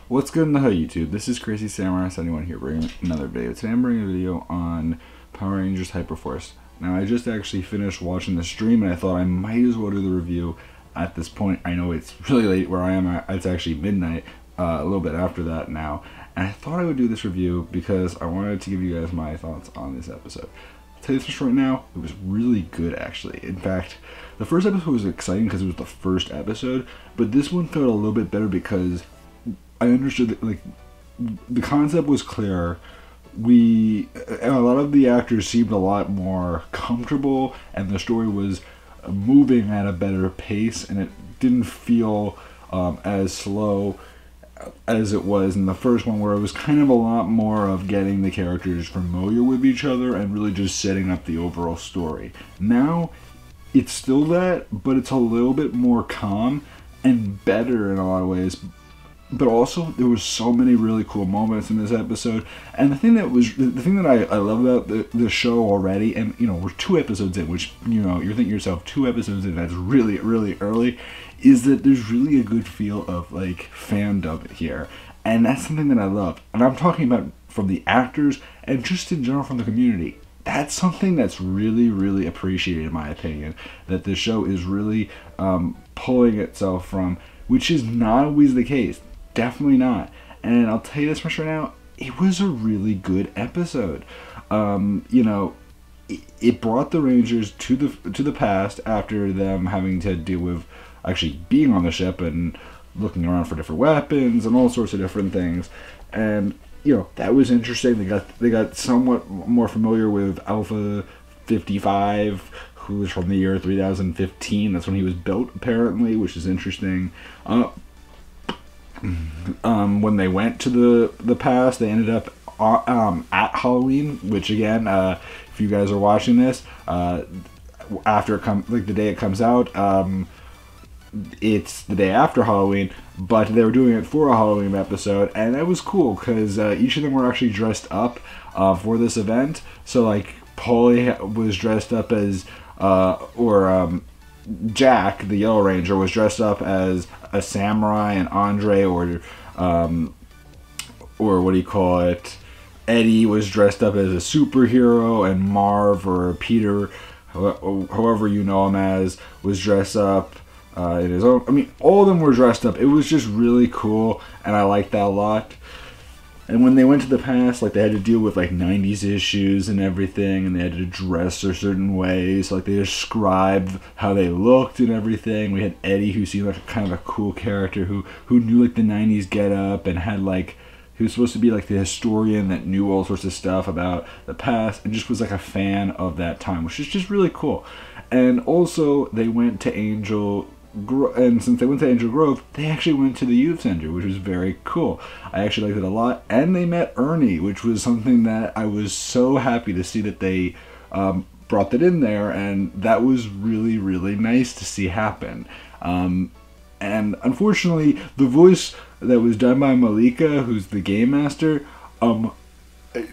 What's good in the hell, YouTube? This is Crazy Samurai 71 here, bringing another video. Today I'm bringing a video on Power Rangers Hyperforce. Now, I just actually finished watching the stream, and I thought I might as well do the review at this point. I know it's really late where I am. It's actually midnight, a little bit after that now. And I thought I would do this review because I wanted to give you guys my thoughts on this episode. I'll tell you this right now, it was really good, actually. In fact, the first episode was exciting because it was the first episode, but this one felt a little bit better because I understood that, like, the concept was clear. And a lot of the actors seemed a lot more comfortable, and the story was moving at a better pace, and it didn't feel as slow as it was in the first one, where it was kind of a lot more of getting the characters familiar with each other and really just setting up the overall story. Now, it's still that, but it's a little bit more calm and better in a lot of ways. But also, there was so many really cool moments in this episode, and the thing that I love about the show already, and you know, we're 2 episodes in, which, you know, you're thinking to yourself, 2 episodes in, that's really early, is that there's really a good feel of, like, fandom here, and that's something that I love. And I'm talking about from the actors and just in general from the community. That's something that's really appreciated, in my opinion, that the show is really pulling itself from, which is not always the case. Definitely not. And I'll tell you this much right now, it was a really good episode. You know, it brought the Rangers to the past after them having to deal with actually being on the ship and looking around for different weapons and all sorts of different things. And you know, that was interesting. They got somewhat more familiar with Alpha 55, who was from the year 3015. That's when he was built, apparently, which is interesting. When they went to the past, they ended up at Halloween, which again, if you guys are watching this, after it comes, like the day it comes out, it's the day after Halloween, but they were doing it for a Halloween episode, and that was cool because each of them were actually dressed up for this event. So like Paulie was dressed up as Jack, the Yellow Ranger, was dressed up as a samurai, and Andre, or what do you call it, Eddie, was dressed up as a superhero, and Marv, or Peter, however you know him as, was dressed up in his own. I mean, all of them were dressed up. It was just really cool, and I liked that a lot. And when they went to the past, like, they had to deal with, like, 90s issues and everything, and they had to dress a certain way, so, like, they described how they looked and everything. We had Eddie, who seemed like a kind of a cool character, who knew, like, the 90s get-up, and had, like, he was supposed to be, like, the historian that knew all sorts of stuff about the past, and just was, like, a fan of that time, which is just really cool. And also, they went to and since they went to Angel Grove, they actually went to the youth center, which was very cool. I actually liked it a lot. And they met Ernie, which was something that I was so happy to see that they brought that in there, and that was really nice to see happen. And unfortunately, the voice that was done by Malika, who's the game master,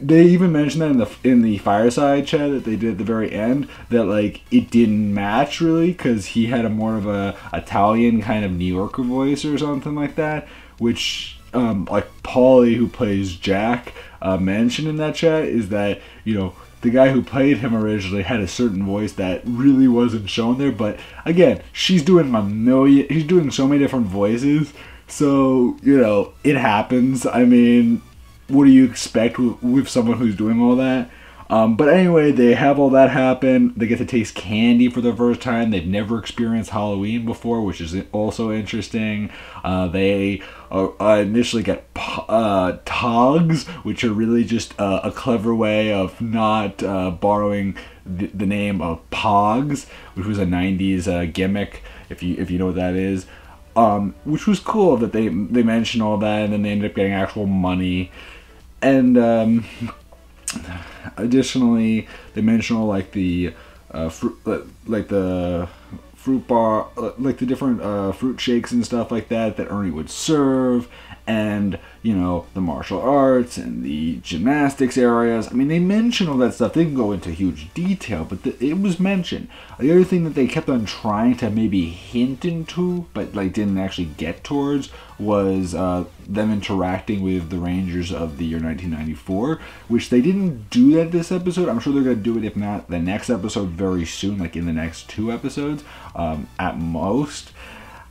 they even mentioned that in the fireside chat that they did at the very end, that like it didn't match really, because he had a more of a Italian kind of New Yorker voice or something like that, which like Paulie, who plays Jack, mentioned in that chat, is that, you know, the guy who played him originally had a certain voice that really wasn't shown there. But again, he's doing so many different voices, so, you know, it happens. I mean, what do you expect with someone who's doing all that? But anyway, they have all that happen. They get to taste candy for the first time. They've never experienced Halloween before, which is also interesting. They initially get togs, which are really just a clever way of not borrowing the name of Pogs, which was a 90s gimmick, if you know what that is. Which was cool that they mentioned all that, and then they ended up getting actual money. And additionally, they mentioned all like the fruit bar, like the different fruit shakes and stuff like that Ernie would serve. and, you know, the martial arts and the gymnastics areas. I mean, they mention all that stuff. They didn't go into huge detail, but it was mentioned. The other thing that they kept on trying to maybe hint into, but like didn't actually get towards, was them interacting with the Rangers of the year 1994, which they didn't do that this episode. I'm sure they're going to do it, if not the next episode, very soon, like in the next 2 episodes at most.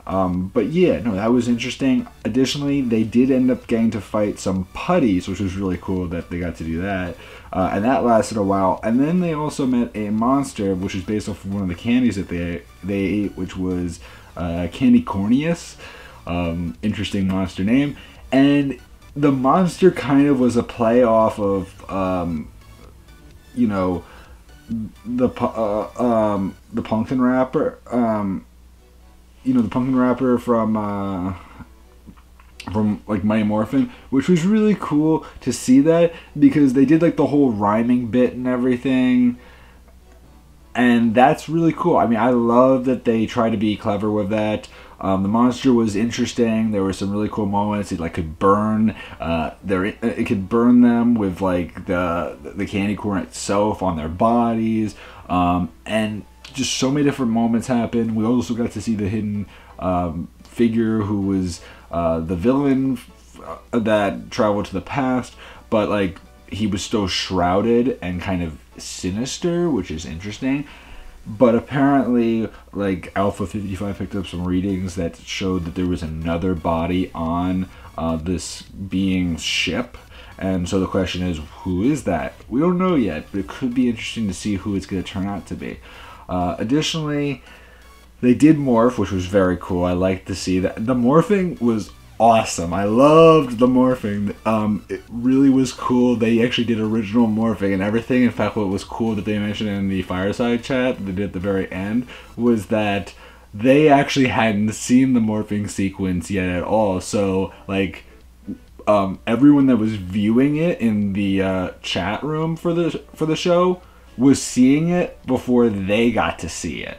But yeah, no, that was interesting. Additionally, they did end up getting to fight some putties, which was really cool that they got to do that. And that lasted a while. And then they also met a monster, which is based off of one of the candies that they ate, which was Candy Corneus. Interesting monster name. And the monster kind of was a play off of, you know, the Pumpkin Rapper. You know, the Pumpkin Rapper from like Mighty Morphin, which was really cool to see that, because they did like the whole rhyming bit and everything, and that's really cool. I mean, I love that they try to be clever with that. The monster was interesting. There were some really cool moments. It like could burn. It could burn them with like the candy corn itself on their bodies, and just so many different moments happened. We also got to see the hidden figure who was the villain that traveled to the past, but like he was still shrouded and kind of sinister, which is interesting. But apparently, like, Alpha 55 picked up some readings that showed that there was another body on this being's ship. And so the question is, who is that? We don't know yet, but it could be interesting to see who it's going to turn out to be. Additionally, they did morph, which was very cool. I liked to see that. The morphing was awesome. I loved the morphing. It really was cool. They actually did original morphing and everything. In fact, what was cool that they mentioned in the fireside chat that they did at the very end was that they actually hadn't seen the morphing sequence yet at all. So, like, everyone that was viewing it in the chat room for the show was seeing it before they got to see it.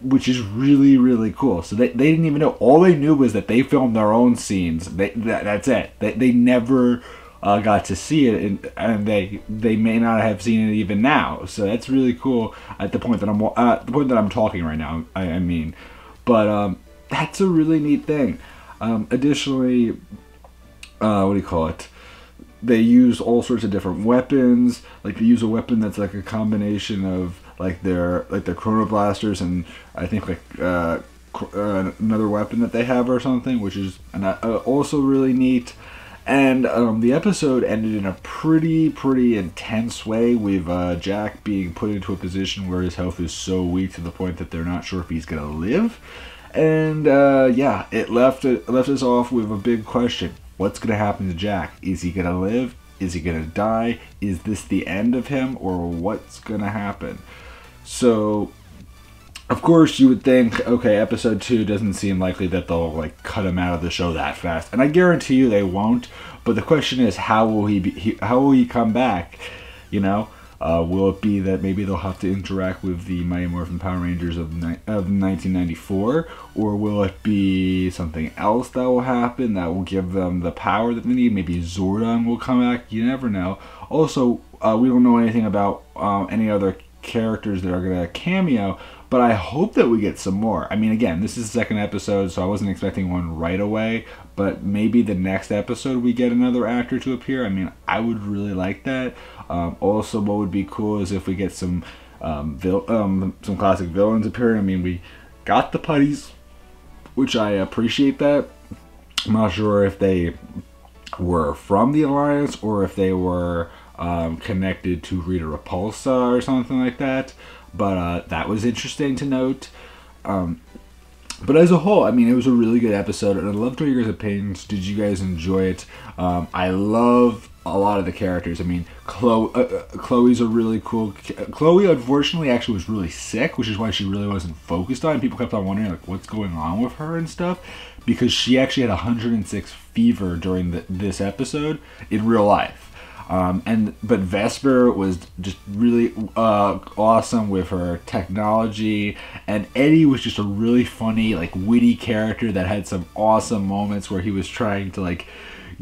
Which is really, really cool. So they didn't even know. All they knew was that they filmed their own scenes. That's it. They never got to see it, and they may not have seen it even now. So that's really cool. At the point that I'm talking right now, I mean, but that's a really neat thing. Additionally, what do you call it? They use all sorts of different weapons. Like they use a weapon that's like a combination of like their Chrono Blasters and I think like another weapon that they have or something, which is also really neat. And the episode ended in a pretty intense way with Jack being put into a position where his health is so weak to the point that they're not sure if he's gonna live. And yeah, it left us off with a big question. What's going to happen to Jack? Is he going to live? Is he going to die? Is this the end of him? Or what's going to happen? So, of course, you would think, okay, episode 2 doesn't seem likely that they'll like cut him out of the show that fast. And I guarantee you they won't. But the question is, how will he come back? You know? Will it be that maybe they'll have to interact with the Mighty Morphin Power Rangers of 1994? Or will it be something else that will happen that will give them the power that they need? Maybe Zordon will come back? You never know. Also, we don't know anything about any other characters that are going to cameo, but I hope that we get some more. I mean, again, this is the second episode, so I wasn't expecting one right away, but maybe the next episode we get another actor to appear. I mean, I would really like that. Also, what would be cool is if we get some classic villains appearing. I mean, we got the putties, which I appreciate that. I'm not sure if they were from the Alliance or if they were connected to Rita Repulsa or something like that. But that was interesting to note. But as a whole, I mean, it was a really good episode, and I'd love to hear your guys' opinions. Did you guys enjoy it? I love a lot of the characters. I mean, Chloe's a really cool... Chloe, unfortunately, actually was really sick, which is why she really wasn't focused on. People kept on wondering, like, what's going on with her and stuff, because she actually had 106 fever during this episode in real life. But Vesper was just really awesome with her technology, and Eddie was just a really funny, like, witty character that had some awesome moments where he was trying to, like,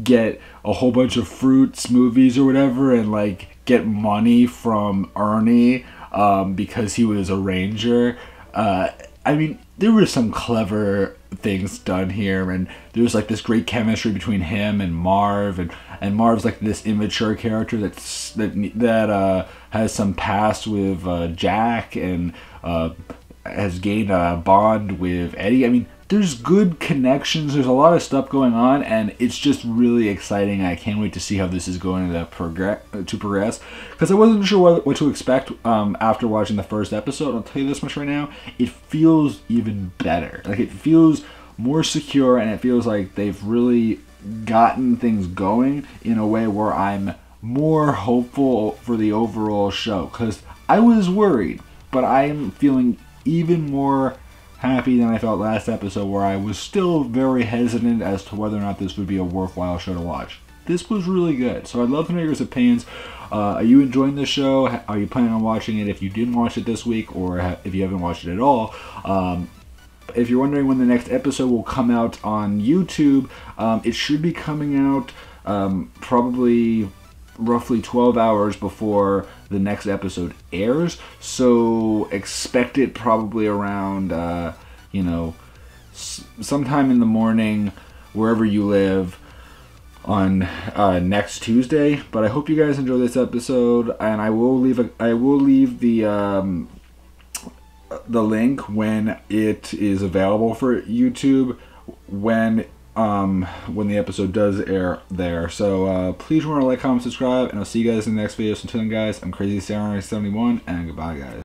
get a whole bunch of fruit smoothies or whatever and, like, get money from Ernie because he was a ranger. I mean, there were some clever things done here, and there was, like, this great chemistry between him and Marv, and Marv's, like, this immature character that has some past with Jack, and has gained a bond with Eddie. I mean, there's good connections, there's a lot of stuff going on, and it's just really exciting. I can't wait to see how this is going to progress, because I wasn't sure what to expect after watching the first episode. I'll tell you this much right now, it feels even better. Like, it feels more secure, and it feels like they've really gotten things going in a way where I'm more hopeful for the overall show, because I was worried, but I'm feeling even more happy than I felt last episode, where I was still very hesitant as to whether or not this would be a worthwhile show to watch. This was really good, so I'd love to know your opinions. Are you enjoying the show? Are you planning on watching it if you didn't watch it this week, or if you haven't watched it at all? If you're wondering when the next episode will come out on YouTube, it should be coming out probably roughly 12 hours before the next episode airs, so expect it probably around sometime in the morning wherever you live on next Tuesday. But I hope you guys enjoy this episode, and I will leave the link when it is available for YouTube when the episode does air there. So please remember to like, comment, subscribe, and I'll see you guys in the next video. So until then, guys, I'm Crazy Samurai 71, and goodbye, guys.